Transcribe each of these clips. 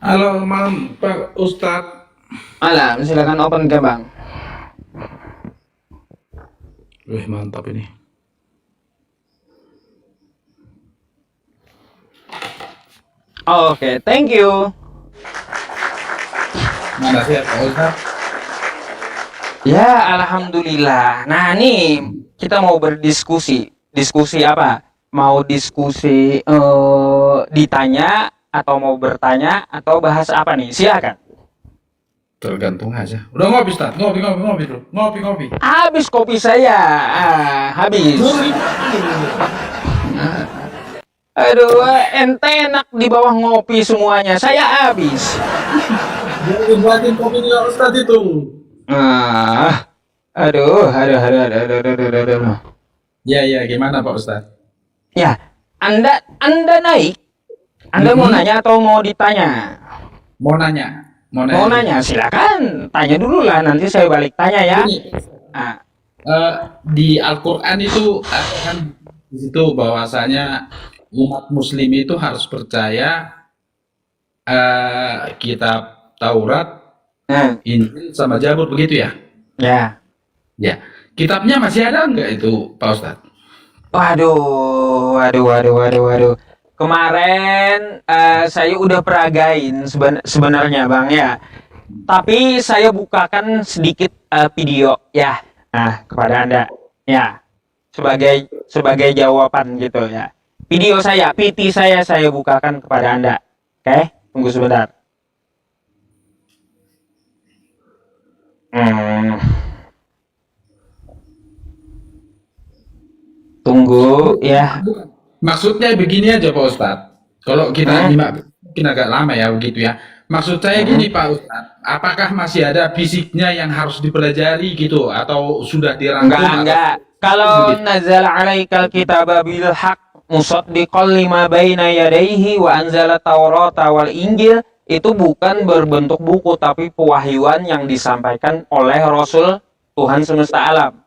Halo, malam Pak Ustadz. Malam, silakan open ke Bang. Wih, mantap ini. Oke, thank you. Mana sih Pak Ustadz? Ya, alhamdulillah. Nah, nih kita mau berdiskusi. Diskusi apa? Mau diskusi ditanya atau mau bertanya atau bahas apa nih? Silakan. Tergantung aja. Udah ngopi Ustadz, ngopi bro, ngopi. Habis kopi saya. Habis. Aduh, ente enak di bawah ngopi semuanya. Saya habis. Jangan buatin kopinya Ustadz itu. Ah, aduh. Ya, gimana Pak Ustadz? Ya, Anda naik. Anda mau Mm-mm. nanya atau mau ditanya? Mau nanya, mau Mau nanya dulu. nanya, silakan. Tanya dulu lah, nanti saya balik tanya ya. Gini, Ah, eh, di Al-Quran itu ada kan di situ bahwasanya umat Muslim itu harus percaya kitab Taurat, nah, Injil, sama Zabur begitu ya? ya. Ya, kitabnya masih ada nggak itu Pak Ustadz? Waduh. Kemarin saya udah peragain sebenarnya Bang ya. Tapi saya bukakan sedikit video ya. Nah, kepada Anda ya sebagai jawaban gitu ya. Video saya, PT saya bukakan kepada Anda. Oke, tunggu sebentar. Hmm, tunggu ya. Bukan. Maksudnya begini aja Pak Ustadz. Kalau kita Hmm, nyimak mungkin agak lama ya begitu ya. Maksud saya hmm. gini Pak Ustadz, apakah masih ada fisiknya yang harus dipelajari gitu atau sudah dirangkum atau Enggak. Kalau begitu? nazal alaikal kitaba bil haq musaddiqan lima baina yadayhi wa anzala taurata wal injil, itu bukan berbentuk buku tapi pewahyuan yang disampaikan oleh Rasul Tuhan semesta alam.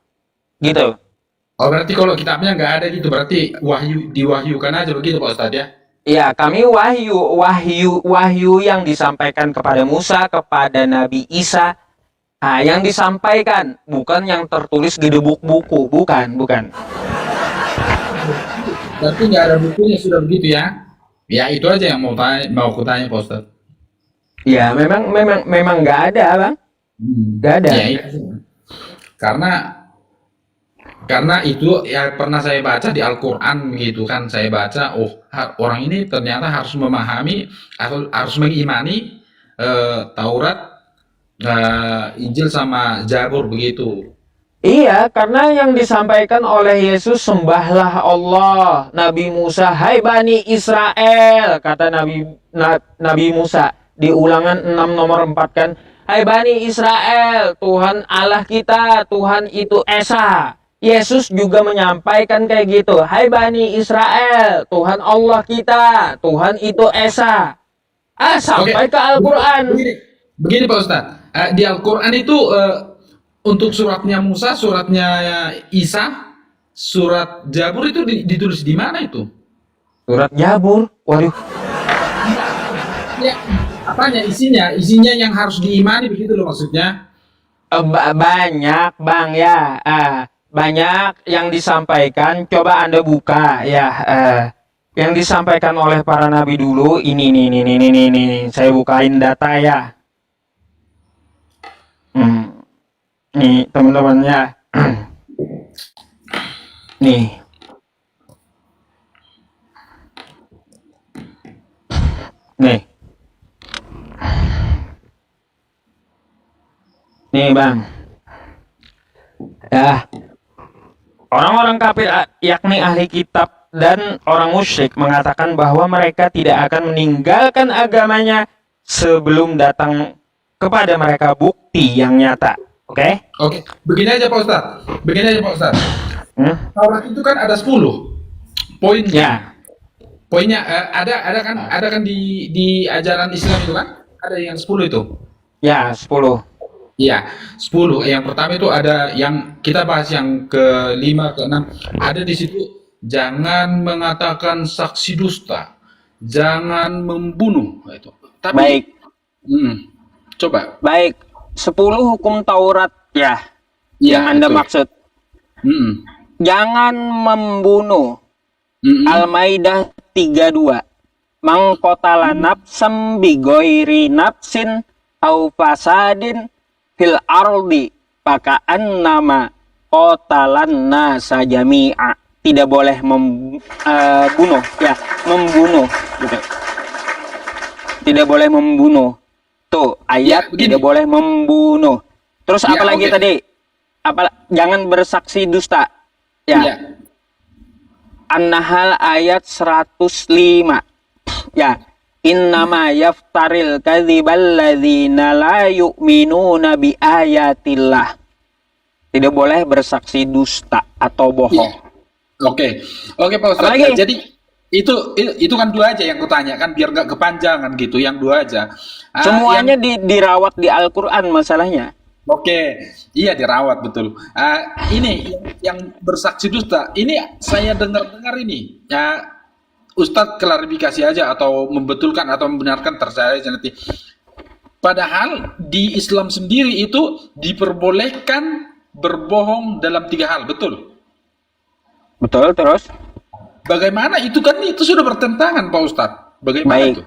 Gitu. Oh berarti kalau kitabnya nggak ada gitu, berarti diwahyukan aja begitu Pak Ustadz ya? Ya, kami wahyu yang disampaikan kepada Musa, kepada Nabi Isa. Ah, yang disampaikan bukan yang tertulis di buku, bukan. Berarti nggak ada bukunya sudah begitu ya? Ya itu aja yang mau kutanya Pak Ustadz. Ya, memang nggak ada, Bang. Nggak ada. Ya itu. Karena Karena itu ya pernah saya baca di Al-Quran gitu kan, saya baca, oh orang ini ternyata harus memahami, harus mengimani Taurat, Injil sama Zabur begitu. Iya, karena yang disampaikan oleh Yesus, sembahlah Allah. Nabi Musa, hai Bani Israel, kata Nabi Musa di Ulangan 6 nomor 4 kan. Hai Bani Israel, Tuhan Allah kita, Tuhan itu Esa. Yesus juga menyampaikan kayak gitu. Hai Bani Israel, Tuhan Allah kita, Tuhan itu Esa. Oke, Sampai ke Al-Quran. begini, begini Pak Ustadz. Di Al-Quran itu untuk suratnya Musa, suratnya Isa, surat Zabur itu ditulis di mana itu? Surat Jabur. Waduh. Ya, apanya isinya? Isinya yang harus diimani begitu loh maksudnya. Banyak bang ya, banyak yang disampaikan. Coba Anda buka ya, yang disampaikan oleh para nabi dulu. Ini, saya bukain data ya. Hmm, nih teman-teman ya. Nih, nih, nih bang. Ya, orang-orang kafir yakni ahli kitab dan orang musyrik mengatakan bahwa mereka tidak akan meninggalkan agamanya sebelum datang kepada mereka bukti yang nyata. Oke? Oke, begini aja Pak Ustadz. Begini aja Pak Ustadz. Hmm? Taurat itu kan ada 10 poinnya. Ya, Poinnya ada kan di ajaran Islam itu kan? Ada yang 10 itu. ya 10. Iya, 10. Yang pertama itu ada yang kita bahas yang kelima, keenam. Ada di situ jangan mengatakan saksi dusta. jangan membunuh itu. Tapi Baik, coba. baik. 10 hukum Taurat ya, Iya, yang Anda betul. maksud. Mm-mm. Jangan membunuh. Mm-mm. Al-Maidah 32. Man qatala nafsam bi ghairi nafsin au fasadin fil ardi faka'annama qatalan nasa jami'a. Tidak boleh membunuh ya, membunuh gitu. Tidak boleh membunuh. Tuh, ayat Ya, begini. tidak boleh membunuh. Terus Ya, apa lagi oke. tadi? Jangan bersaksi dusta. Ya. Iya. An-Nahl ayat 105. Ya. Innama yaftaril kadzibal ladzina la yu'minuna bi ayatillah. Tidak boleh bersaksi dusta atau bohong. Iya. Oke, Pak Ustadz. Apalagi? Jadi itu kan dua aja yang kutanya kan biar nggak kepanjangan gitu, yang dua aja. Semuanya dirawat di Al-Qur'an masalahnya. Oke, iya dirawat betul. Ini yang bersaksi dusta. Ini saya dengar ini. Ya, Ustadz klarifikasi aja atau membetulkan atau membenarkan terserah aja nanti. Padahal di Islam sendiri itu diperbolehkan berbohong dalam 3 hal, betul? Betul, terus? Bagaimana itu kan itu sudah bertentangan Pak Ustadz. Bagaimana Baik. itu?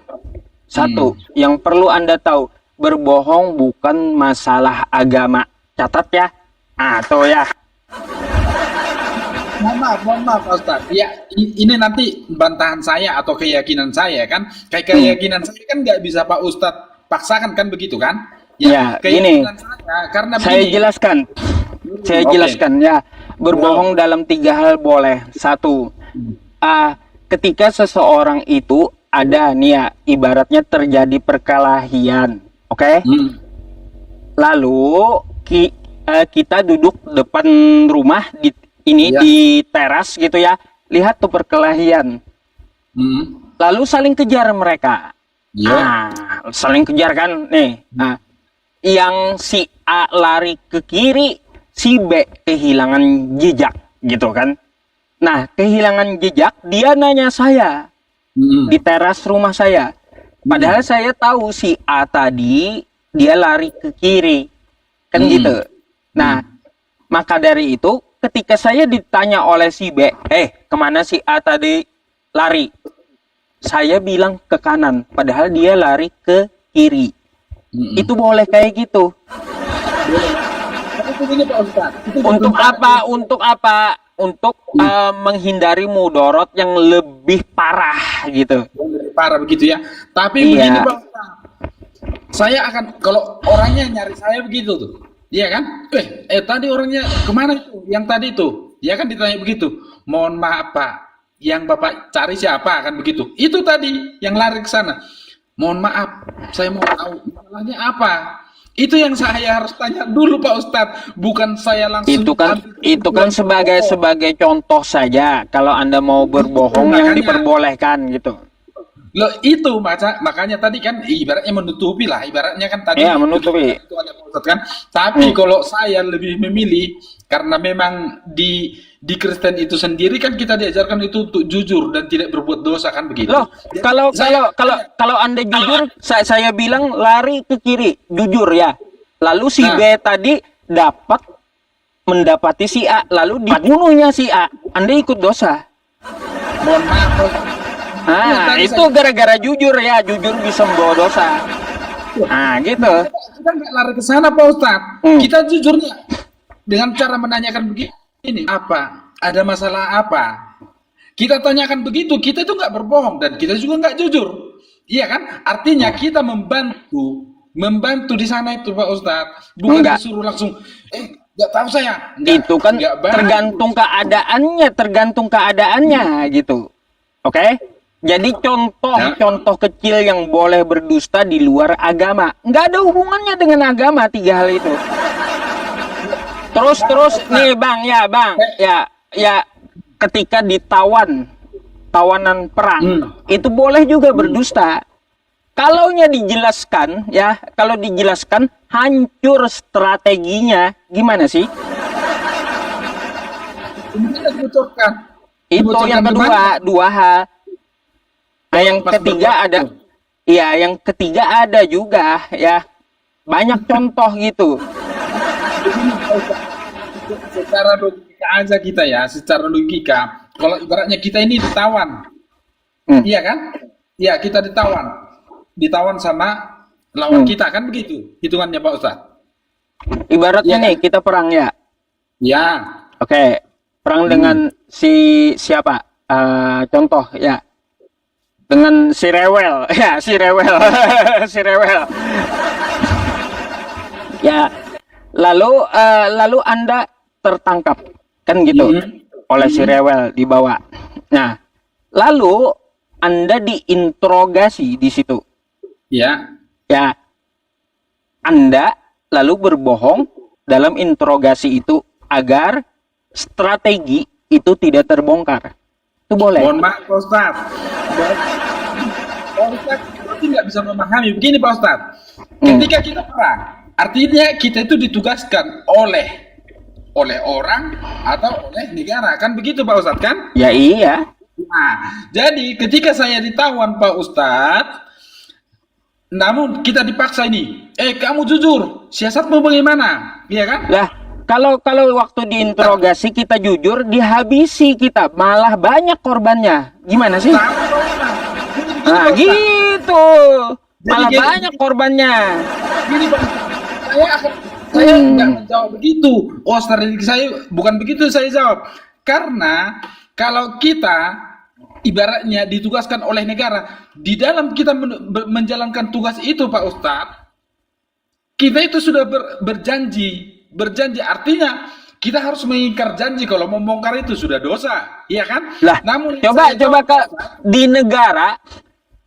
Satu, yang perlu Anda tahu, berbohong bukan masalah agama. Catat ya. Tuh ya. Mohon maaf Pak Ustadz. Ya, ini nanti bantahan saya atau keyakinan saya kan. Kayak keyakinan saya kan nggak bisa Pak Ustadz paksakan kan begitu kan? Ya, ini keyakinan saya karena saya begini. jelaskan. Saya Oke. jelaskan ya. Berbohong dalam 3 hal boleh. Satu, ketika seseorang itu ada nih ya, ibaratnya terjadi perkelahian, oke? Lalu kita duduk depan rumah Iya. di teras gitu ya, lihat tuh perkelahian. Lalu saling kejar mereka. Iya. Saling kejar kan nih. Nah, yang si A lari ke kiri, si B kehilangan jejak gitu kan. Nah, kehilangan jejak, dia nanya saya di teras rumah saya. Padahal saya tahu si A tadi dia lari ke kiri. Kan gitu. Nah, maka dari itu ketika saya ditanya oleh si B, kemana si A tadi lari? Saya bilang ke kanan, padahal dia lari ke kiri. Itu boleh kayak gitu. Untuk apa? Untuk apa? Untuk menghindari mudorot yang lebih parah gitu. Parah begitu ya. Tapi Iya. begini Pak Ustadz. Saya akan kalau orangnya nyari saya begitu tuh. Iya kan? Tadi orangnya kemana itu? Yang tadi itu. Ya kan ditanya begitu. Mohon maaf Pak, yang Bapak cari siapa kan begitu. Itu tadi yang lari ke sana. Mohon maaf, saya mau tahu masalahnya apa. Itu yang saya harus tanya dulu Pak Ustadz, bukan saya langsung Itu kan sebagai contoh saja. Kalau Anda mau berbohong yang diperbolehkan gitu. Loh itu makanya tadi kan ibaratnya menutupi lah, ibaratnya kan tadi Iya, menutupi. itu ada Pak Ustadz kan. Tapi kalau saya lebih memilih karena memang di Kristen itu sendiri kan kita diajarkan itu untuk jujur dan tidak berbuat dosa kan begitu. Loh, Jadi, kalau Anda jujur, saya bilang lari ke kiri, jujur ya. Lalu si B tadi mendapati si A, lalu dibunuhnya si A. Anda ikut dosa. mohon maaf Pak Ustadz. Itu gara-gara jujur ya, jujur bisa membawa dosa. Gitu. Kita nggak lari ke sana Pak Ustadz. Kita jujurnya dengan cara menanyakan begini, apa? Ada masalah apa? Kita tanyakan begitu, kita itu nggak berbohong dan kita juga nggak jujur. Iya kan? Artinya kita membantu di sana itu Pak Ustadz. Bukan disuruh langsung, nggak tahu saya. Itu kan tergantung keadaannya gitu. Oke? Jadi contoh kecil yang boleh berdusta di luar agama. Nggak ada hubungannya dengan agama 3 hal itu. Terus nih Bang, ketika tawanan perang, itu boleh juga berdusta. Kalau dijelaskan hancur strateginya, gimana sih? Ini kita dibocorkan. Itu yang kedua, 2 hal. Nah, yang ketiga ada, ya, yang ketiga ada juga ya. Banyak contoh gitu. Secara logika aja kita ya, secara logika. Kalau ibaratnya kita ini ditawan, iya kan? Iya, kita ditawan sama lawan kita kan begitu hitungannya Pak Ustadz. Ibaratnya Iya nih kan? kita perang ya. Ya, Oke, perang dengan si siapa? Contoh ya, dengan si rewel, ya si rewel, si rewel. Ya, lalu Anda tertangkap kan gitu oleh si rewel dibawa. Nah, lalu Anda diinterogasi di situ. ya, Ya, Anda lalu berbohong dalam interogasi itu agar strategi itu tidak terbongkar. Itu boleh. mohon maaf Pak Ustadz. Pak Ustadz berarti nggak bisa memahami. Begini Pak Ustadz, ketika kita perang, artinya kita itu ditugaskan oleh orang atau oleh negara, kan begitu Pak Ustadz kan? Ya iya. Nah, jadi ketika saya ditawan Pak Ustadz, namun kita dipaksa ini, kamu jujur, siasatmu bagaimana? Iya kan? Lah, kalau waktu diinterogasi kita jujur, dihabisi kita, malah banyak korbannya. Gimana sih? Sama, Pak Ustadz. Jadi begini, Nah, Pak Ustadz. gitu. Malah Jadi, banyak korbannya. Gini Pak Ustadz, saya nggak menjawab begitu. Oh, strategi saya bukan begitu saya jawab. Karena kalau kita ibaratnya ditugaskan oleh negara, di dalam kita menjalankan tugas itu Pak Ustadz, kita itu sudah berjanji artinya kita harus mengingkar janji. Kalau membongkar itu sudah dosa, iya kan? Lah, namun coba saya jawab, ke di negara,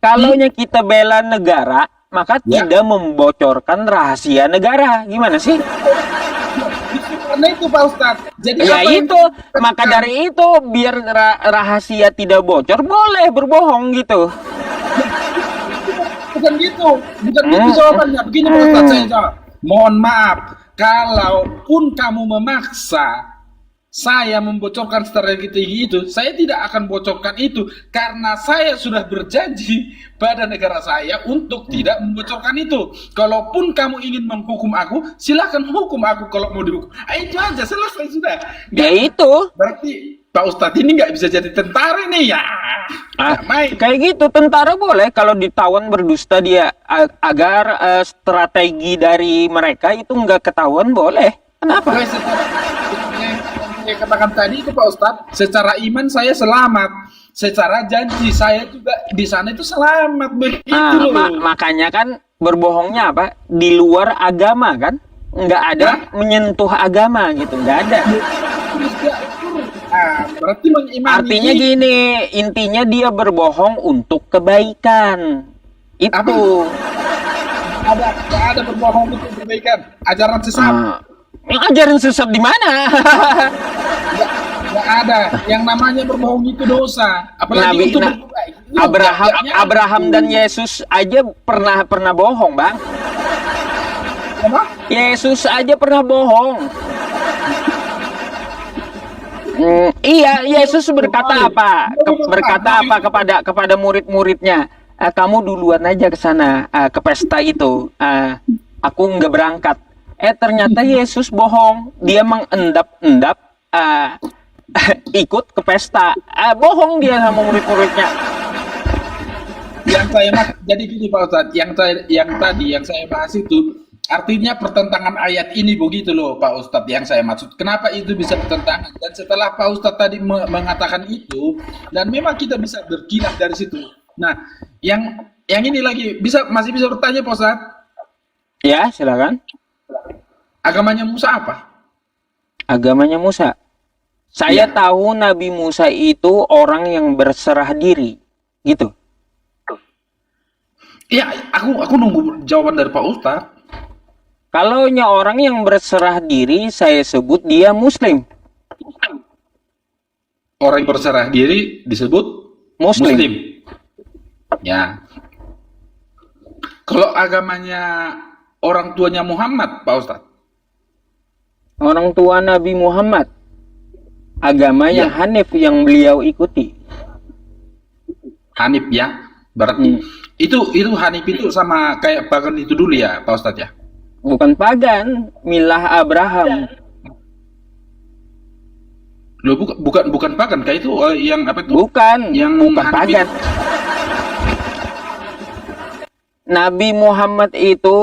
kalaunya kita bela negara, maka Ya. tidak membocorkan rahasia negara. Gimana sih? karena itu Pak Ustadz. Jadi Ya apa yang itu, maka dari itu biar rahasia tidak bocor, boleh berbohong gitu. bukan gitu jawabannya. Begini Pak Ustadz, saya jawab. Mohon maaf, kalaupun kamu memaksa saya membocorkan strategi itu, saya tidak akan bocorkan itu karena saya sudah berjanji pada negara saya untuk tidak membocorkan itu. Kalaupun kamu ingin menghukum aku, silakan hukum aku kalau mau dihukum. Itu aja, selesai sudah. Ya itu. Berarti Pak Ustadz ini nggak bisa jadi tentara nih ya. Nggak main. Kayak gitu, tentara boleh kalau ditawan berdusta dia agar strategi dari mereka itu nggak ketahuan, boleh. Kenapa? Wes, yang saya katakan tadi itu Pak Ustadz, secara iman saya selamat, secara janji saya juga di sana itu selamat begitu loh. Makanya kan berbohongnya apa? Di luar agama kan? Nggak ada menyentuh agama gitu, nggak ada. Berarti mengimani. Artinya gini, intinya dia berbohong untuk kebaikan. Itu. Ada berbohong untuk kebaikan. Ajaran sesat. Ajaran sesat di mana? Nggak ada. Yang namanya berbohong itu dosa. Apalagi untuk Abraham dan Yesus aja pernah bohong, Bang. Apa? Yesus aja pernah bohong. Iya, Yesus berkata apa? Berkata apa kepada murid-muridnya? Kamu duluan aja ke sana, ke pesta itu. Aku nggak berangkat. Ternyata Yesus bohong. Dia mengendap-endap ikut ke pesta. Bohong dia sama murid-muridnya. Jadi gini Pak Ustadz, yang saya bahas itu artinya pertentangan ayat ini begitu loh Pak Ustadz yang saya maksud. Kenapa itu bisa bertentangan? Dan setelah Pak Ustadz tadi mengatakan itu, dan memang kita bisa berkilah dari situ. Nah, yang ini lagi masih bisa bertanya Pak Ustadz? Ya, silakan. Agamanya Musa apa? Agamanya Musa. Saya tahu Nabi Musa itu orang yang berserah diri, gitu. Iya, aku nunggu jawaban dari Pak Ustadz. Kalaunya orang yang berserah diri, saya sebut dia Muslim. Orang yang berserah diri disebut Muslim. Ya. Kalau agamanya orang tuanya Muhammad, Pak Ustadz? Orang tua Nabi Muhammad, agamanya Hanif yang beliau ikuti. Hanif ya. Berarti itu Hanif itu sama kayak pagan itu dulu ya, Pak Ustadz ya? Bukan pagan, milah Abraham. Loh, bukan pagan, kayak itu yang apa itu? Bukan, Yang bukan Hanif pagan. Nabi Muhammad itu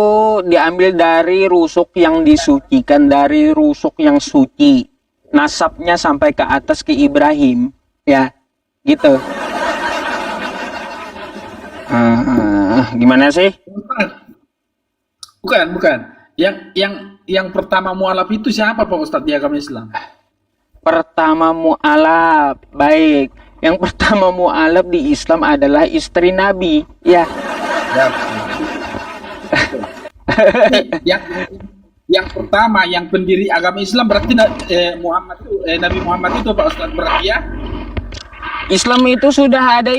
diambil dari rusuk yang disucikan, dari rusuk yang suci. Nasabnya sampai ke atas ke Ibrahim, ya, gitu. Gimana sih? Bukan. Yang pertama mualaf itu siapa Pak Ustadz di agama Islam? Pertama mu'alaf, baik. Yang pertama mu'alaf di Islam adalah istri Nabi, ya. Ya. yang pertama, yang pendiri agama Islam berarti Nabi Muhammad itu Pak Ustadz, berarti ya? Islam itu sudah ada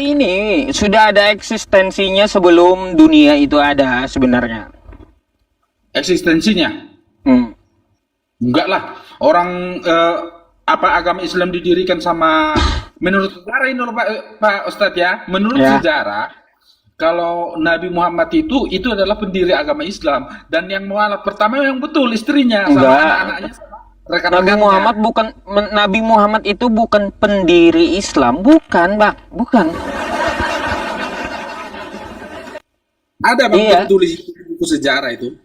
sudah ada eksistensinya sebelum dunia itu ada sebenarnya. Eksistensinya? Enggak lah. Orang agama Islam didirikan sama menurut sejarah ini loh Pak Ustadz ya. Menurut sejarah, kalau Nabi Muhammad itu adalah pendiri agama Islam, dan yang mualaf pertama yang betul istrinya sama anak-anaknya sama rekan-rekannya. Nabi Muhammad itu bukan pendiri Islam, bukan, Bang, bukan. Ada Bang tertulis di buku sejarah itu.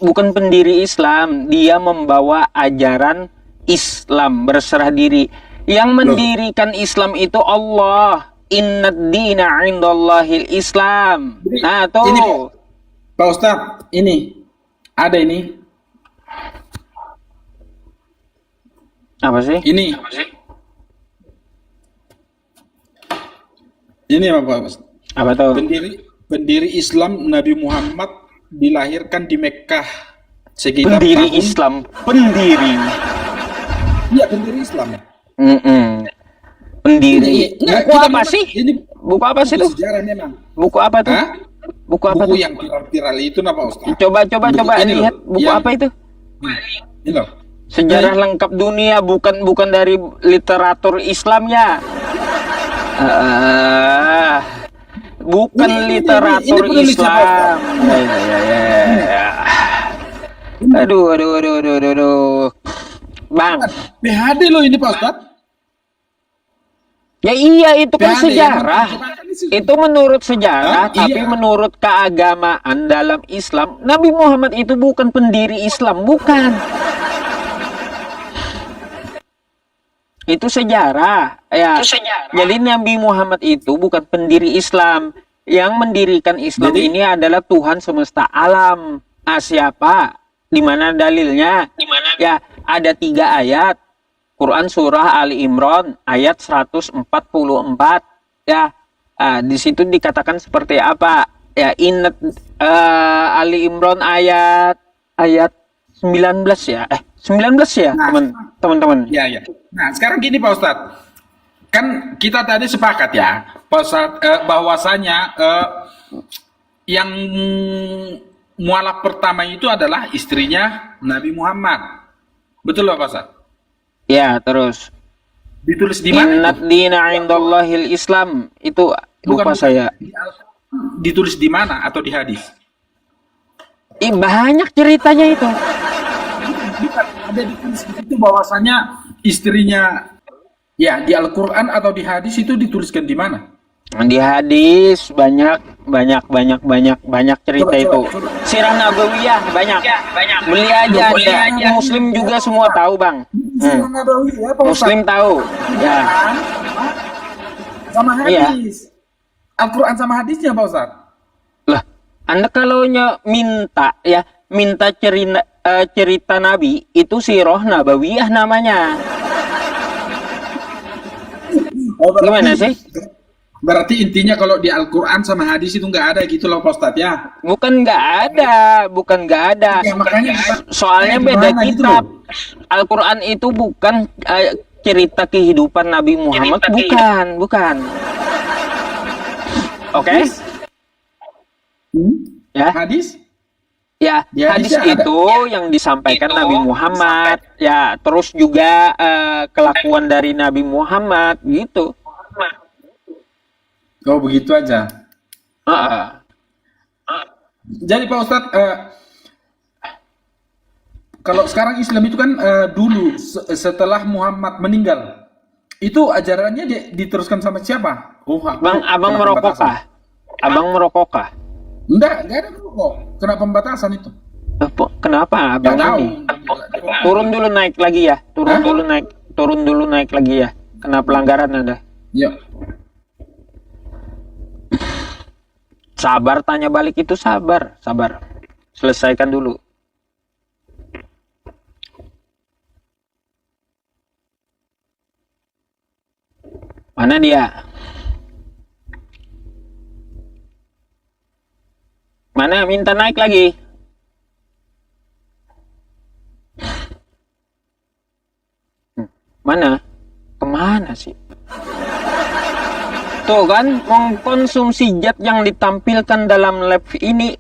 Bukan pendiri Islam, dia membawa ajaran Islam, berserah diri. Yang mendirikan Islam itu Allah. Innad dina indallahil Islam. Nah, tuh. Ini Pak Ustadz, ini ada ini. Apa sih? Ini Pak Ustadz. Apa tuh? Pendiri Islam Nabi Muhammad dilahirkan di Mekkah sekitar pendiri Islam. Iya, pendiri Islam. Pendiri. Buku apa sih? Buku apa sih itu? Sejarah memang. Buku apa tuh? Buku apa buku tuh? yang viral itu Pak Ustaz. Coba lihat buku apa itu? Ini loh. Sejarah lengkap dunia, bukan dari literatur Islamnya. Bukan literatur Islam. Ya. Aduh. Bang. PhD loh ini Pak Ustaz. Ya iya, itu kan PhD, sejarah. Itu menurut sejarah, tapi iya. menurut keagamaan dalam Islam, Nabi Muhammad itu bukan pendiri Islam, bukan. Itu sejarah, ya. Jadi Nabi Muhammad itu bukan pendiri Islam. Yang mendirikan Islam ini adalah Tuhan semesta alam. Siapa? Di mana dalilnya? Ya, ada 3 ayat. Quran surah Ali Imran ayat 144. Ya, di situ dikatakan seperti apa? Ya, Ali Imran ayat 19 ya. 19 ya, teman-teman. Ya. Nah, sekarang gini Pak Ustadz. Kan kita tadi sepakat ya, Pak Ustadz, bahwasanya yang mualaf pertama itu adalah istrinya Nabi Muhammad. Betul Pak Ustadz? Ya, terus. Ditulis di mana? Innad dina indallahil Islam. Itu lupa saya. Ditulis di mana atau di hadis? Banyak ceritanya itu. Bukan, ada ditulis di situ bahwasanya istrinya ya di Al-Qur'an atau di hadis itu dituliskan di mana? Di hadis banyak cerita itu. Sirah Nabawiyah banyak. Beli aja ada. Muslim juga semua tahu, Bang. Muslim tahu. Ya. Sama hadis. Al-Qur'an sama hadisnya, Pak Ustaz. Lah, Anda kalau minta cerita Nabi itu Sirah Nabawiyah namanya. Gimana sih? Berarti intinya kalau di Al-Quran sama hadis itu nggak ada gitu loh Pak Ustadz ya? Bukan nggak ada. Ya, makanya soalnya beda kitab. Gitu Al-Quran itu bukan cerita kehidupan Nabi Muhammad, bukan. Oke? Ya. Hadis? Ya, hadis itu yang disampaikan Nabi Muhammad. Ya, terus juga kelakuan dari Nabi Muhammad gitu. Oh, begitu aja. Ah, Jadi Pak Ustadz, kalau sekarang Islam itu kan dulu setelah Muhammad meninggal, itu ajarannya diteruskan sama siapa? Oh, Bang, aku abang kena merokok pembatasan. kah? Abang merokok kah? Enggak ada kok. Kena pembatasan itu. Kenapa Enggak abang tahu. ini? Turun dulu naik lagi ya. Hah? Turun dulu naik lagi ya. Kena pelanggaran ada. Ya. Sabar, tanya balik itu sabar. Selesaikan dulu. Mana dia? Mana minta naik lagi? Mana? Kemana sih? Tuh kan, mengkonsumsi zat yang ditampilkan dalam lab ini.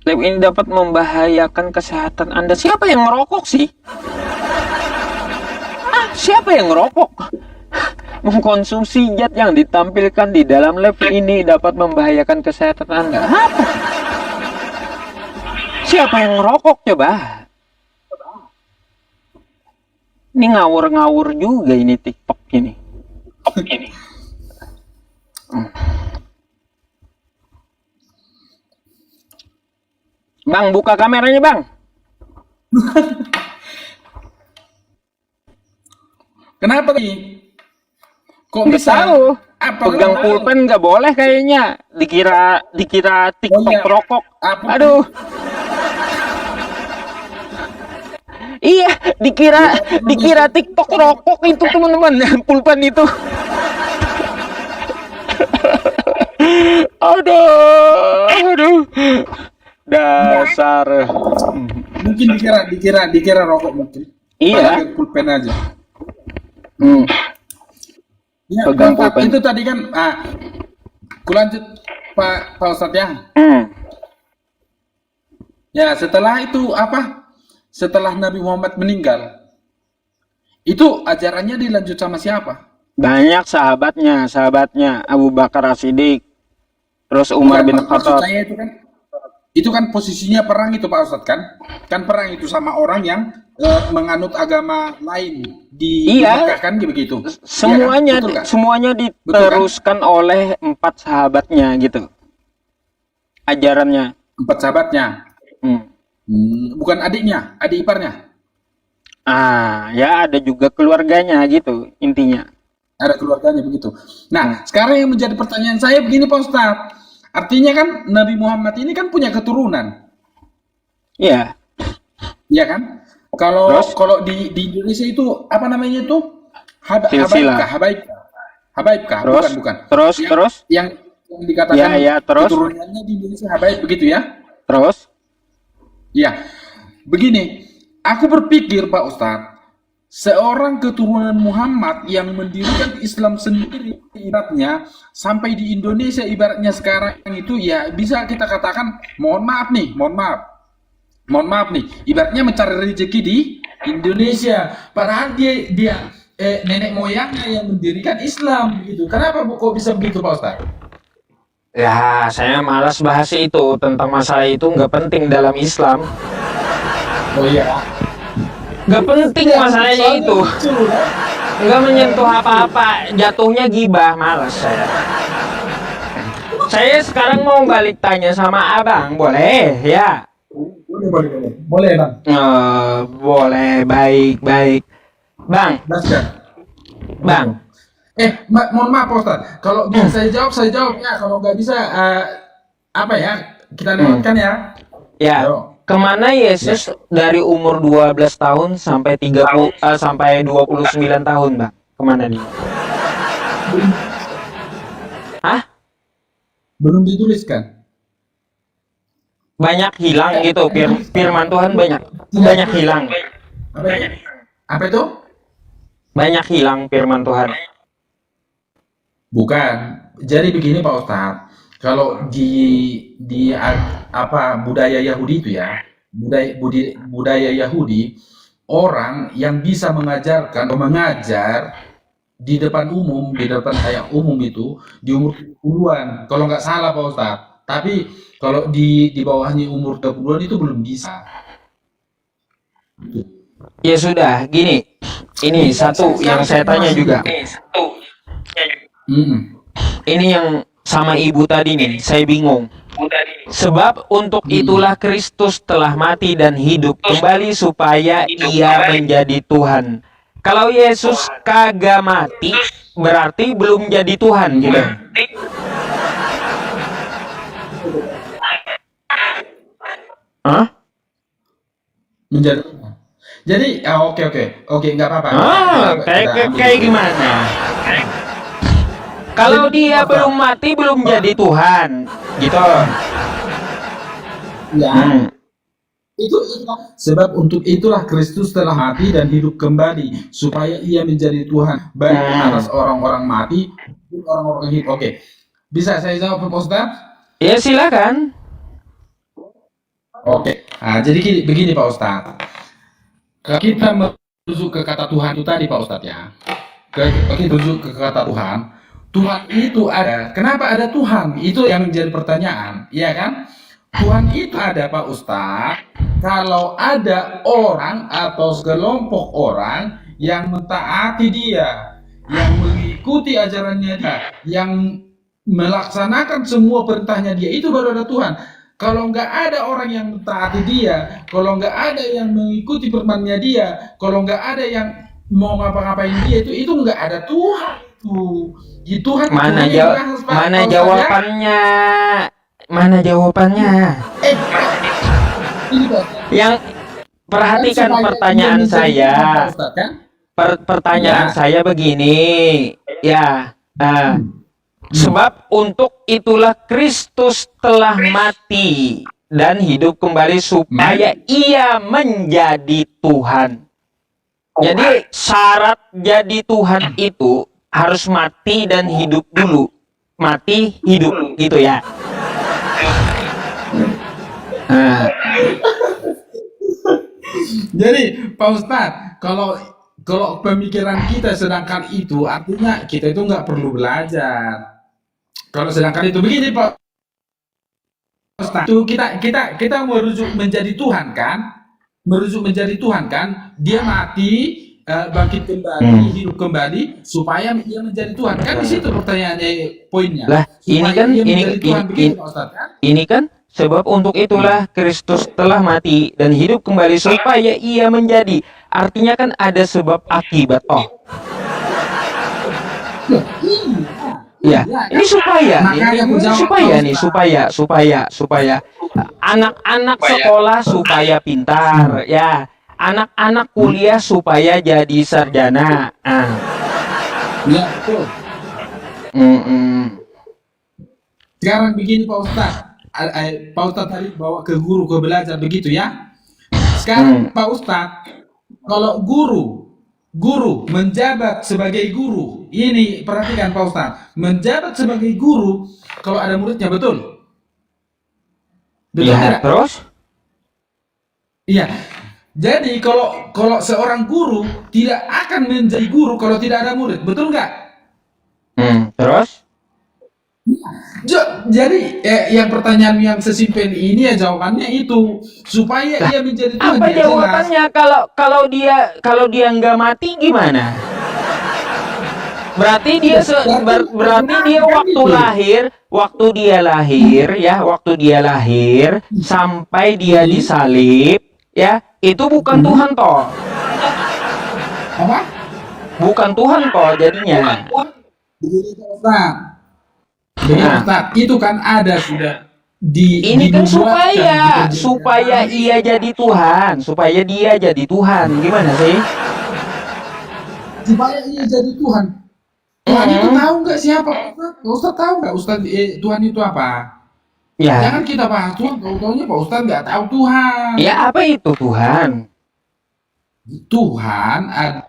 Lab ini dapat membahayakan kesehatan Anda. Siapa yang ngerokok sih? Siapa yang ngerokok? Mengkonsumsi zat yang ditampilkan di dalam lab ini dapat membahayakan kesehatan Anda. Apa? Siapa yang ngerokok coba? Ini ngawur-ngawur juga ini TikTok ini. Bang, buka kameranya, Bang. Kenapa nih? Kok Nggak bisa? tahu. Apa Pegang kenapa? pulpen nggak boleh kayaknya. Dikira TikTok Oh, iya. rokok. Apa? Aduh. Iya, dikira TikTok rokok itu teman-teman, pulpen itu. Aduh. Dasar. Mungkin dikira rokok mungkin. Iya. Padahal pulpen aja. Hmm. Ya, Pegang Pak, pulpen. itu tadi kan, kulanjut Pak Ustadz ya. Hmm. Ya, setelah itu apa? Setelah Nabi Muhammad meninggal, itu ajarannya dilanjut sama siapa? Banyak sahabatnya Abu Bakar As-Siddiq, terus Umar bin Maksud Khattab. saya itu kan posisinya perang itu Pak Ustadz kan? Kan perang itu sama orang yang menganut agama lain di Iya. Mekah kan begitu. Semuanya Iya kan? Betul kan? semuanya diteruskan oleh 4 sahabatnya gitu. Ajarannya. 4 sahabatnya. Hmm. Bukan adiknya, adik iparnya. Ya ada juga keluarganya gitu intinya. Ada keluarganya begitu. Nah, sekarang yang menjadi pertanyaan saya begini Pak Ustadz. Artinya kan Nabi Muhammad ini kan punya keturunan. Iya. Iya kan? Kalau di Indonesia itu apa namanya itu? Silsilah. Habaibkah? Bukan. Terus. Yang dikatakan Ya, terus. keturunannya di Indonesia habaib begitu ya? Terus. Ya, begini, aku berpikir Pak Ustadz, seorang keturunan Muhammad yang mendirikan Islam sendiri ibaratnya sampai di Indonesia ibaratnya sekarang itu ya bisa kita katakan mohon maaf nih, ibaratnya mencari rezeki di Indonesia, padahal dia nenek moyangnya yang mendirikan Islam gitu. Kenapa kok bisa begitu Pak Ustadz? Ya, saya malas bahas itu tentang masalah itu nggak penting dalam Islam. Oh iya. Nggak penting masalahnya itu. Nggak menyentuh apa-apa, jatuhnya gibah, malas saya. Saya sekarang mau balik tanya sama abang, boleh ya? Boleh Bang. Boleh, baik. Bang, Bang. Mohon maaf Pak Ustadz, kalau bisa saya jawab ya, kalau nggak bisa apa ya, kita lewatkan ya. Ya, Ayo. kemana Yesus dari umur 12 tahun sampai 29 tahun, Bang? Kemana dia? Hah? Belum dituliskan. Banyak hilang gitu, firman Tuhan banyak hilang. Apa itu? Banyak hilang firman Tuhan. Bukan. Jadi begini Pak Ustadz, kalau di apa budaya Yahudi itu ya, budaya Yahudi, orang yang bisa mengajar di depan umum, di depan kayak umum itu di umur 20-an. Kalau nggak salah Pak Ustadz. Tapi kalau di bawahnya umur 20-an itu belum bisa. Ya sudah, gini. Ini satu yang saya tanya juga. Mm-mm. Ini yang sama ibu tadi nih, saya bingung. Sebab untuk itulah Kristus telah mati dan hidup kembali supaya ia menjadi Tuhan. Kalau Yesus kagak mati, berarti belum jadi Tuhan gitu. Hah? Menjadi. Jadi, oke, nggak apa-apa. Kayak gimana? Kalau dia belum mati, belum jadi Tuhan, gitu. Ya, itu sebab untuk itulah Kristus telah mati dan hidup kembali supaya ia menjadi Tuhan baik atas orang-orang mati maupun orang-orang hidup. Oke, bisa saya jawab Pak Ustadz? Ya silakan. Oke, nah, jadi begini Pak Ustadz. Kita merujuk ke kata Tuhan itu tadi Pak Ustadz ya. Kita merujuk ke kata Tuhan. Tuhan itu ada. Kenapa ada Tuhan? Itu yang menjadi pertanyaan, ya kan? Tuhan itu ada Pak Ustadz kalau ada orang atau sekelompok orang yang mentaati dia, yang mengikuti ajarannya dia, yang melaksanakan semua perintahnya dia, itu baru ada Tuhan. Kalau nggak ada orang yang mentaati dia, kalau nggak ada yang mengikuti firman-Nya dia, kalau nggak ada yang mau ngapa-ngapain dia, itu nggak ada Tuhan. Tuhan mana jawabannya? Mana jawabannya? Yang perhatikan pertanyaan saya. Pertanyaan saya begini, ya. Sebab untuk itulah Kristus telah mati dan hidup kembali supaya ia menjadi Tuhan. Jadi syarat jadi Tuhan itu harus mati dan hidup dulu. Mati, hidup, gitu ya. Jadi Pak Ustadz, kalau pemikiran kita sedangkan itu, artinya kita itu nggak perlu belajar. Kalau sedangkan itu begini Pak Ustadz, itu kita merujuk menjadi Tuhan kan? Merujuk menjadi Tuhan kan? Dia mati, bangkit kembali, hidup kembali supaya dia menjadi Tuhan. Kan di situ pertanyaannya, poinnya. Lah, ini kan sebab untuk itulah Kristus telah mati dan hidup kembali supaya ia menjadi. Artinya kan ada sebab akibat. Ya, ini supaya anak-anak sekolah supaya pintar, ya. Anak-anak kuliah supaya jadi sarjana. Ya, betul. Sekarang begini Pak Ustadz. Pak Ustadz tadi bawa ke guru, ke belajar, begitu ya. Sekarang Pak Ustadz, kalau guru menjabat sebagai guru, ini perhatikan Pak Ustadz, menjabat sebagai guru kalau ada muridnya, betul? Betul Ya, tidak? terus? Iya. Jadi kalau seorang guru tidak akan menjadi guru kalau tidak ada murid, betul nggak? Terus? Jadi yang pertanyaan yang sesimpel ini ya jawabannya itu supaya ia menjadi Tuhan. Apa jawabannya kalau dia nggak mati gimana? Berarti dia waktu dia lahir sampai dia disalib, ya, itu bukan Tuhan toh. Apa? Bukan Tuhan toh jadinya. Ustaz, itu kan ada sudah ini kan supaya ia jadi Tuhan, supaya dia jadi Tuhan. Gimana sih? Supaya ia jadi Tuhan. Tuhan itu tahu nggak siapa? Ustaz tahu nggak Ustaz Tuhan itu apa? Ya. Jangan kita bahas Tuhan, tahu-tahunya Pak Ustaz nggak tahu Tuhan. Ya, apa itu Tuhan? Tuhan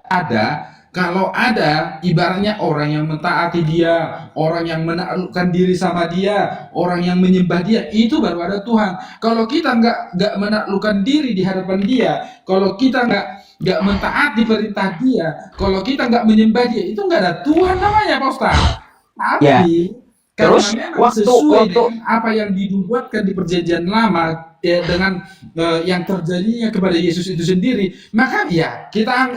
ada kalau ada ibaratnya orang yang mentaati dia, orang yang menaklukkan diri sama dia, orang yang menyembah dia, itu baru ada Tuhan. Kalau kita nggak menaklukkan diri di hadapan dia, kalau kita nggak mentaati perintah dia, kalau kita nggak menyembah dia, itu nggak ada Tuhan namanya, Pak Ustaz. Ya. Tapi Terus karena memang sesuai dengan apa yang dinubuatkan di perjanjian lama, ya, dengan yang terjadinya kepada Yesus itu sendiri, maka ya kita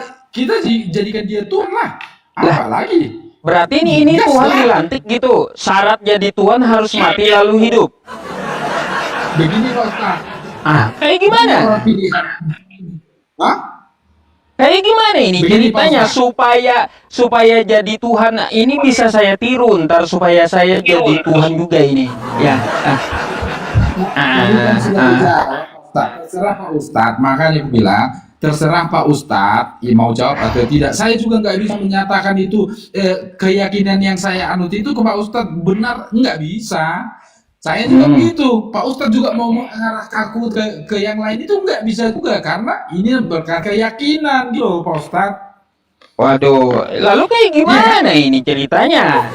jadikan dia Tuhan lah. Apalagi berarti ini Gas Tuhan lah. dilantik gitu. Syarat jadi Tuhan harus mati lalu hidup. begini, Pak Ustaz. Kayak gimana? Orang pilihan. Hah? Kayak gimana ini Begini, ceritanya Pak supaya jadi Tuhan? Ini bisa saya tiru ntar supaya saya jadi Tuhan juga ini. Ya. Ini kan sudah dijawab, Ustaz. Terserah Pak Ustadz, makanya aku bilang terserah Pak Ustadz mau jawab atau tidak. Saya juga nggak bisa menyatakan itu keyakinan yang saya anut itu ke Pak Ustadz benar, nggak bisa. Saya juga begitu. Pak Ustadz juga mau mengarah aku ke yang lain itu nggak bisa juga karena ini berkat keyakinan gitu loh, Pak Ustadz. Waduh, lalu kayak gimana ini ceritanya?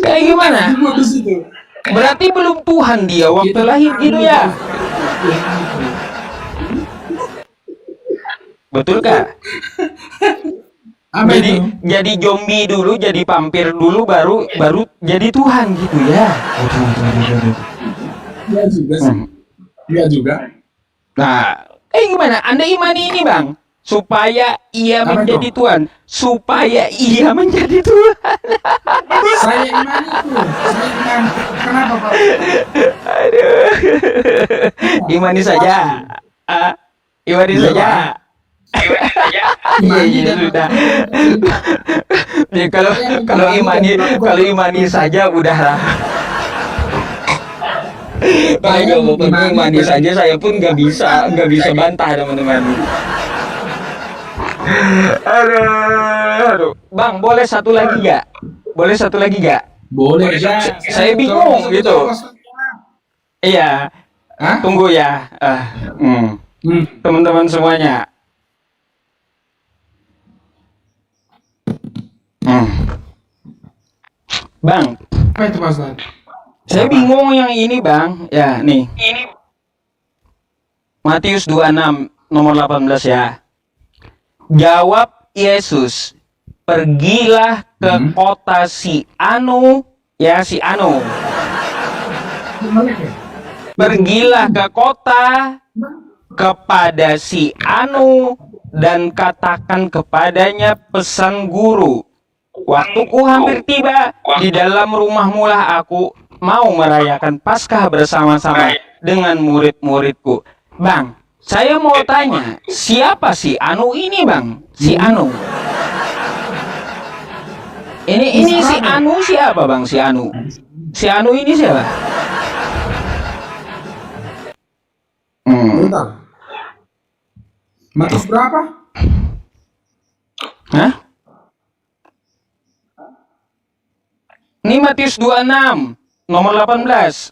Kayak gimana? Semua di situ. Berarti belum Tuhan dia waktu lahir gitu ya? Betul kah? Apa Jadi itu? jadi zombie dulu, jadi vampir dulu, baru jadi Tuhan gitu ya? Ya juga sih. Ya juga. Nah, gimana? Anda imani ini bang, supaya ia Apa menjadi itu? Tuhan, supaya ia menjadi Tuhan. Saya imani itu. Saya imani. Kenapa Pak? Aduh, imani saja. Imani saja. Imani Iya dan sudah. Ya, kalau imani saja udahlah. Kalau imani saja saya pun nggak bisa bantah teman-teman. Aduh. Bang, boleh satu lagi nggak? Boleh ya. Saya bingung gitu. Iya, Hah? tunggu ya. Teman-teman semuanya. Bang, Apa itu Pak Ustaz? saya bingung yang ini bang. Ya nih, ini Matius 26 nomor 18 ya. Jawab Yesus, pergilah ke kota si Anu, ya si Anu. Pergilah ke kota kepada si Anu dan katakan kepadanya, pesan guru, waktuku hampir tiba, di dalam rumahmu lah aku mau merayakan Paskah bersama-sama dengan murid-muridku. Bang, saya mau tanya, siapa si Anu ini bang? Si Anu. Ini si Anu siapa bang? Si Anu. Si Anu ini siapa? Bentar. Matius berapa? Hah? Ini Matius 26 nomor 18.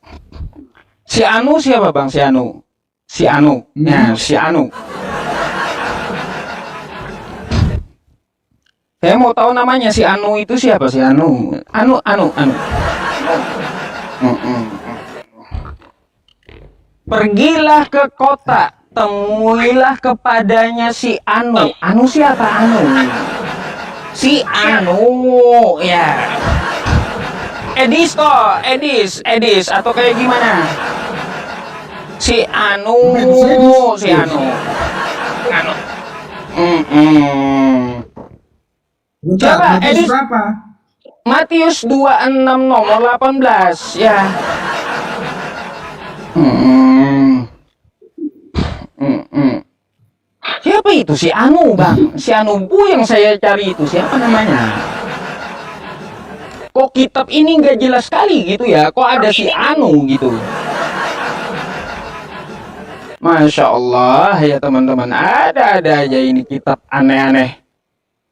Si Anu siapa bang? Si Anu. Si Anu. Nah, si Anu. Saya mau tahu namanya si Anu itu siapa si Anu? Anu. Pergilah ke kota, temuilah kepadanya si Anu. Anu siapa Anu? Si Anu, ya. Edis atau kayak gimana? Si Anu. Bentar, Coba, Matius Edis. berapa? Matius 26 nomor 18 ya. Siapa itu si Anu bang? Si Anu Bu yang saya cari itu siapa namanya? Kok kitab ini nggak jelas sekali gitu ya? Kok ada si Anu gitu? Masya Allah ya teman-teman, ada aja ini kitab aneh-aneh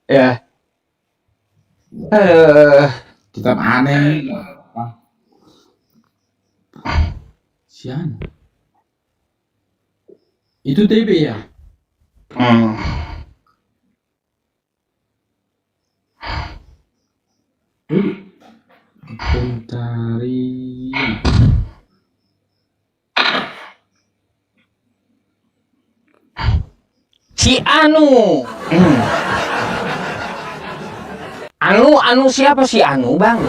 ya. Kitab aneh. Sian. Itu TB ya? Mentari. Si Anu. Anu siapa si Anu, Bang?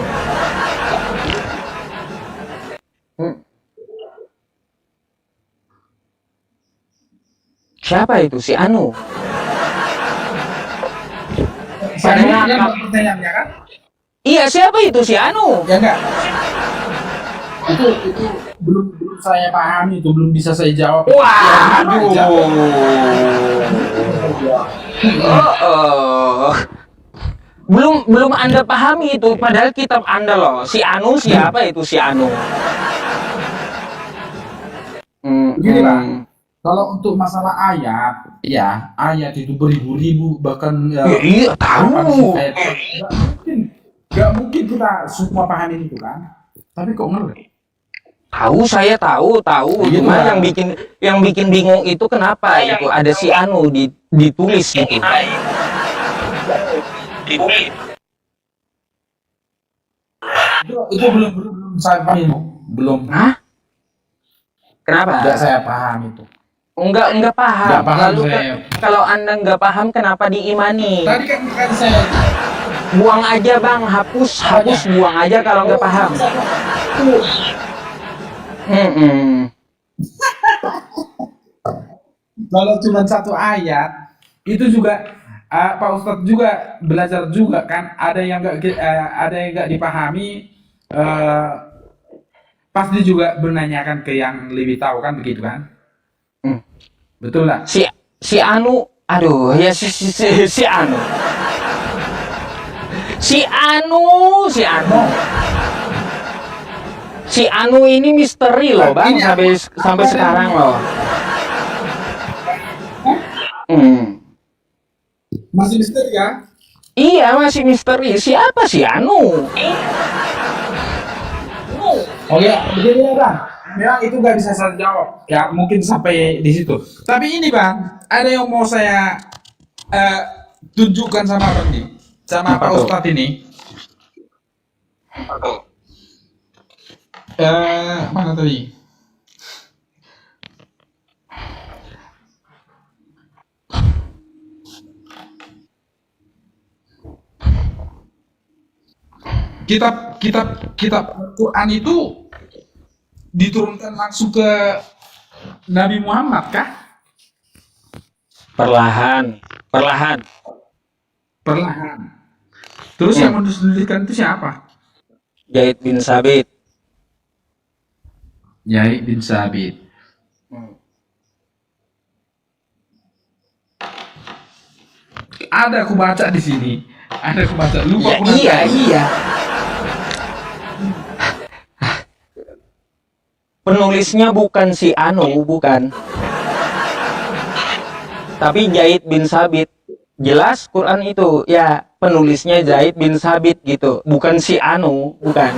Siapa itu si Anu? Saya yang pertanyaannya kan? Iya, siapa itu si Anu? Ya enggak. Itu belum saya pahami, itu belum bisa saya jawab. Waduh. Ya, Belum Anda pahami itu, padahal kitab Anda loh. Si Anu siapa itu si Anu? Begini Bang, kalau untuk masalah ayat, ya ayat itu beribu-ribu bahkan Iya, tahu. Gak mungkin kita semua pahamin itu kan? Tapi kok ngerti? Tahu, saya tahu. Iya, Cuma Bang. yang bikin bingung itu kenapa itu ada si Anu ditulis gitu. Itu belum saya paham, belum. Hah? Kenapa? Tidak saya paham itu. Enggak paham. Nggak paham Lalu saya. kalau Anda nggak paham, kenapa diimani? Tadi kan saya Buang aja Bang, hapus, buang aja kalau nggak paham. kalau cuma satu ayat itu juga Pak Ustadz juga belajar juga kan, ada yang nggak dipahami, pasti juga menanyakan ke yang lebih tahu kan, begitu kan? Betul lah. Si Anu, aduh ya si Anu. Si Anu ini misteri loh Bang, sampai sekarang loh. Masih misteri ya? Iya, masih misteri. Siapa si Anu? Oh ya, begini ya Bang. Memang itu nggak bisa saya jawab. Ya mungkin sampai di situ. Tapi ini Bang, ada yang mau saya tunjukkan sama Bang nih, sama Apa Pak tuh? Ustadz ini. Mana tadi? Kitab Quran itu diturunkan langsung ke Nabi Muhammad kah? Perlahan. Perlahan. Terus yang menuliskan itu siapa? Zaid bin Sabit. Zaid bin Sabit. Ada aku baca di sini. Ada aku baca. Lupa Ya, aku nanti. iya. Penulisnya bukan si Anu, bukan. Tapi Zaid bin Sabit. Jelas Quran itu, ya penulisnya Zaid bin Sabit gitu. Bukan si Anu, bukan.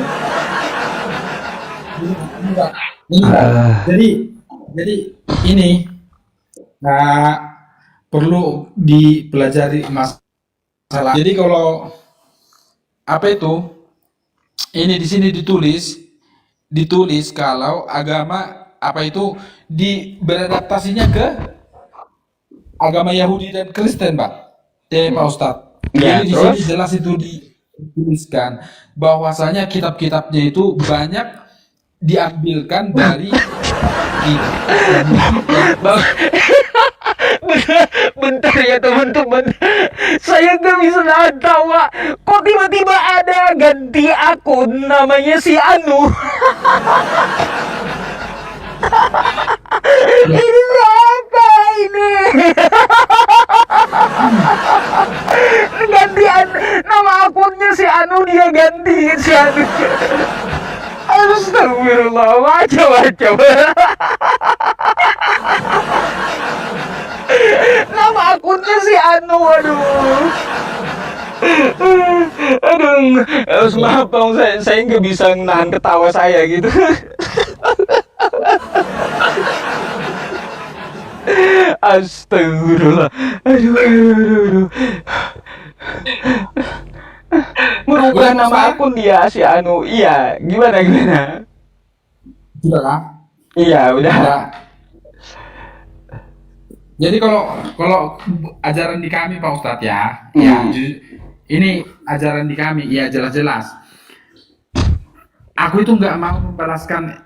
Jadi ini perlu dipelajari masalah. Jadi kalau apa itu? Ini di sini ditulis kalau agama apa itu beradaptasinya ke agama Yahudi dan Kristen, Pak. Pak Ustadz. Ya, Jadi di terus? sini jelas itu dituliskan bahwasanya kitab-kitabnya itu banyak diambilkan dari Bentar ya teman-teman, saya nggak bisa nahan tawa. Kok tiba-tiba ada ganti akun namanya si Anu? Ini apa ini? Gantian nama akunnya si Anu, dia ganti si Anu. Astagfirullah, macam-macam. Nama akunnya si Anu, aduh. Maaf bang, saya nggak bisa nahan ketawa saya gitu. Astagfirullah. Aduh. Merubah Boleh, nama Ustaz? akun dia si Anu. Iya, gimana? Sudah kah? Iya, udah. Sudah. Jadi kalau ajaran di kami Pak Ustadz ya, ini ajaran di kami, ya jelas-jelas. Aku itu nggak mau membalaskan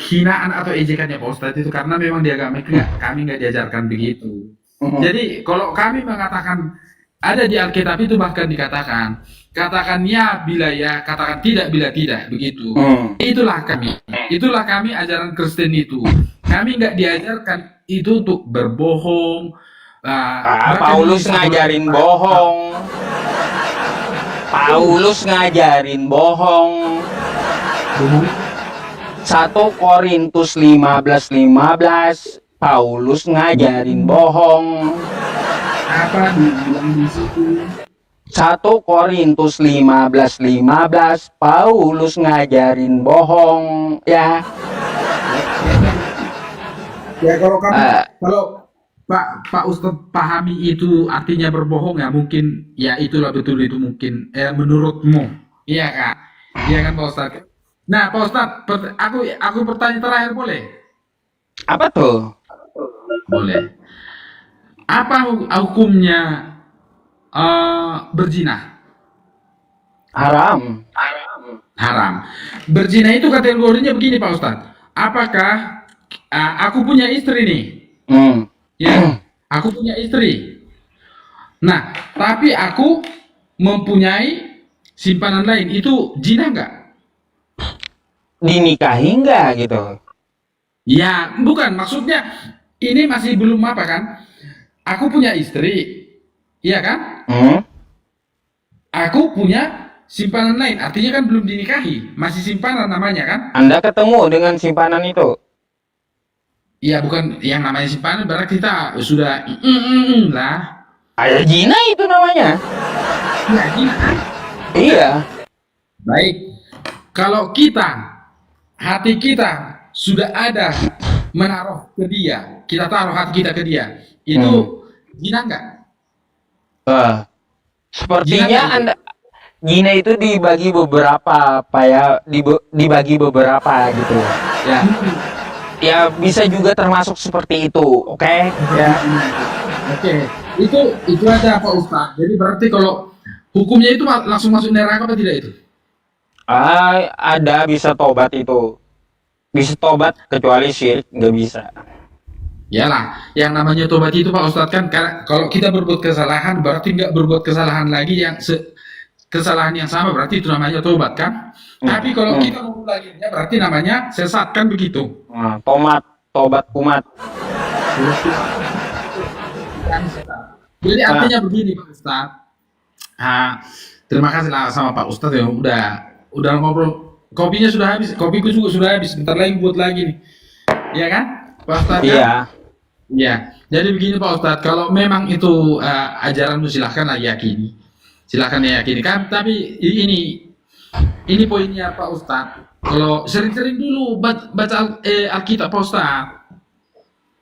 hinaan atau ejekannya Pak Ustadz itu karena memang di agama kami nggak diajarkan begitu. Jadi kalau kami mengatakan ada di Alkitab itu bahkan dikatakan katakan ya bila ya, katakan tidak bila tidak, begitu. Itulah kami ajaran Kristen itu. Kami nggak diajarkan itu untuk berbohong. Paulus ngajarin bohong. Paulus ngajarin bohong. 1 Korintus 15:15 Paulus ngajarin bohong. Apa dibilang di situ? 1 Korintus 15:15 Paulus ngajarin bohong ya. Ya kalau kalau Pak Ustadz pahami itu artinya berbohong ya mungkin ya itulah betul itu mungkin menurutmu. Iya Kak. Iya kan Pak Ustadz. Nah Pak Ustadz aku bertanya terakhir boleh? Apa tuh? Boleh. Apa hukumnya berzina? Haram. Haram. Berzina itu kategorinya begini Pak Ustadz. Apakah aku punya istri nih? Ya, aku punya istri. Nah, tapi aku mempunyai simpanan lain. Itu zina nggak? Dinikahi enggak gitu? Ya, bukan. Maksudnya ini masih belum apa kan? Aku punya istri, iya kan? Aku punya simpanan lain. Artinya kan belum dinikahi, masih simpanan namanya kan? Anda ketemu dengan simpanan itu? Iya, bukan yang namanya simpanan. Berarti kita sudah lah. Ada zina itu namanya. Ya, zina kan? Iya. Baik. Kalau hati kita sudah ada menaruh ke dia, kita taruh hati kita ke dia, itu zina enggak? Sepertinya Zina Anda zina itu dibagi beberapa apa ya? Dibagi beberapa gitu. Ya. Ya bisa juga termasuk seperti itu, oke? Ya. Oke. Itu aja Pak Ustadz. Jadi berarti kalau hukumnya itu langsung masuk neraka apa tidak itu? Ada bisa tobat itu. Bisa tobat kecuali syirik nggak bisa. Yalah, yang namanya tobat itu Pak Ustadz kan kalau kita berbuat kesalahan berarti nggak berbuat kesalahan lagi yang kesalahan yang sama berarti itu namanya tobat kan? Tapi kalau kita mengulanginya berarti namanya sesat kan begitu? Nah, tobat kumat. Jadi artinya begini Pak Ustadz. Terima kasih lah sama Pak Ustadz ya udah ngobrol. Kopinya sudah habis, kopiku juga sudah habis. Bentar lagi buat lagi nih. Iya kan? Pak Ustadz kan? Iya. Ya, jadi begini Pak Ustadz, kalau memang itu ajaranmu silahkanlah yakini, silahkan yakini kan. Tapi ini poinnya Pak Ustadz. Kalau sering-sering dulu baca Alkitab Pak Ustadz.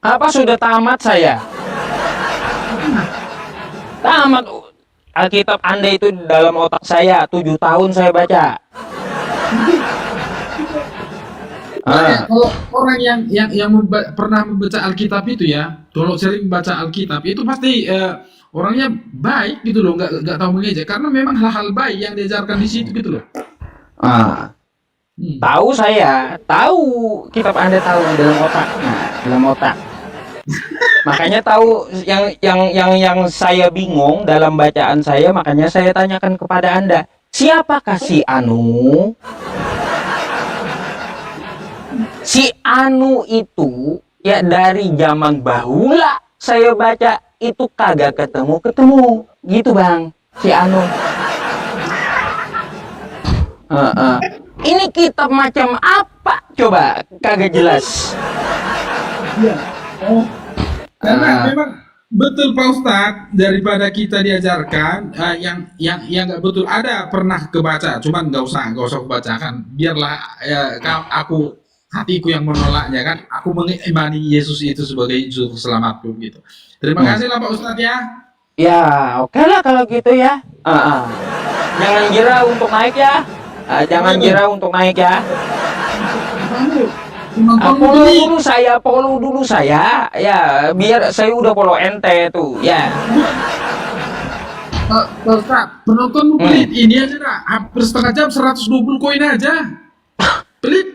Apa sudah tamat saya? Tamat Alkitab Anda itu dalam otak saya 7 tahun saya baca. Kalau orang yang pernah membaca Alkitab itu ya, kalau sering baca Alkitab itu pasti orangnya baik gitu loh, nggak tahu mengejek karena memang hal-hal baik yang diajarkan di situ gitu loh. Tahu saya, tahu kitab Anda tahu dalam otak, dalam otak. Makanya tahu yang saya bingung dalam bacaan saya, makanya saya tanyakan kepada Anda, siapakah si Anu? Si Anu itu ya dari zaman bahula saya baca itu kagak ketemu gitu Bang, si Anu. Ini kitab macam apa coba, kagak jelas. Iya. Oh, karena memang betul Pak Ustadz, daripada kita diajarkan yang nggak betul. Ada pernah kebaca, cuman nggak usah kubacakan. Biarlah hatiku yang menolaknya kan. Aku mengimani Yesus itu sebagai juru selamatku gitu. Terima kasih lah Pak Ustadz ya. Ya, oke lah kalau gitu ya. Jangan gira untuk naik ya. Jangan gira untuk naik ya. Follow dulu saya. Ya, biar saya udah follow ente tuh, ya. Pak Ustadz, penonton pelit ini aja dah. Hampir setengah jam 120 koin aja. Pelit.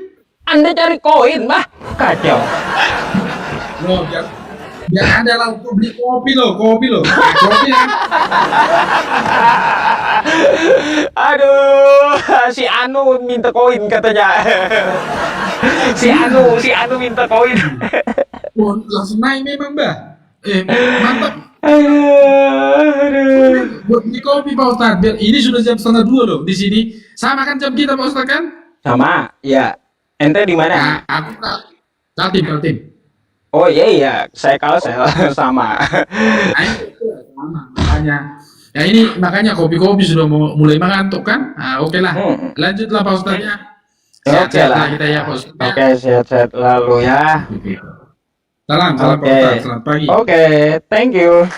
Anda cari koin, Bah. Kacau. Loh, biar ada lah untuk beli kopi loh. Kopi ya. Aduh, si Anu minta koin katanya. Si Anu minta koin. Oh, langsung naik memang, Mbak. Mantap. Aduh. Buat beli kopi Pak Ustadz. Biar ini sudah jam setengah 2 loh di sini. Sama kan jam kita Pak Ustadz kan? Sama, ya. Ente di mana? Nah, aku Kaltim. Oh iya, saya sama. Nah, itu sama makanya. Ya ini makanya kopi-kopi sudah mulai mengantuk kan? Nah, oke lah. Lanjutlah Pak Ustadz ya. Oke Sehat-sehat lah. kita ya Pak Ustadz. Oke, sehat-sehat lalu ya. Salam Pak Oke. Ustadz. Selamat pagi. Oke, thank you.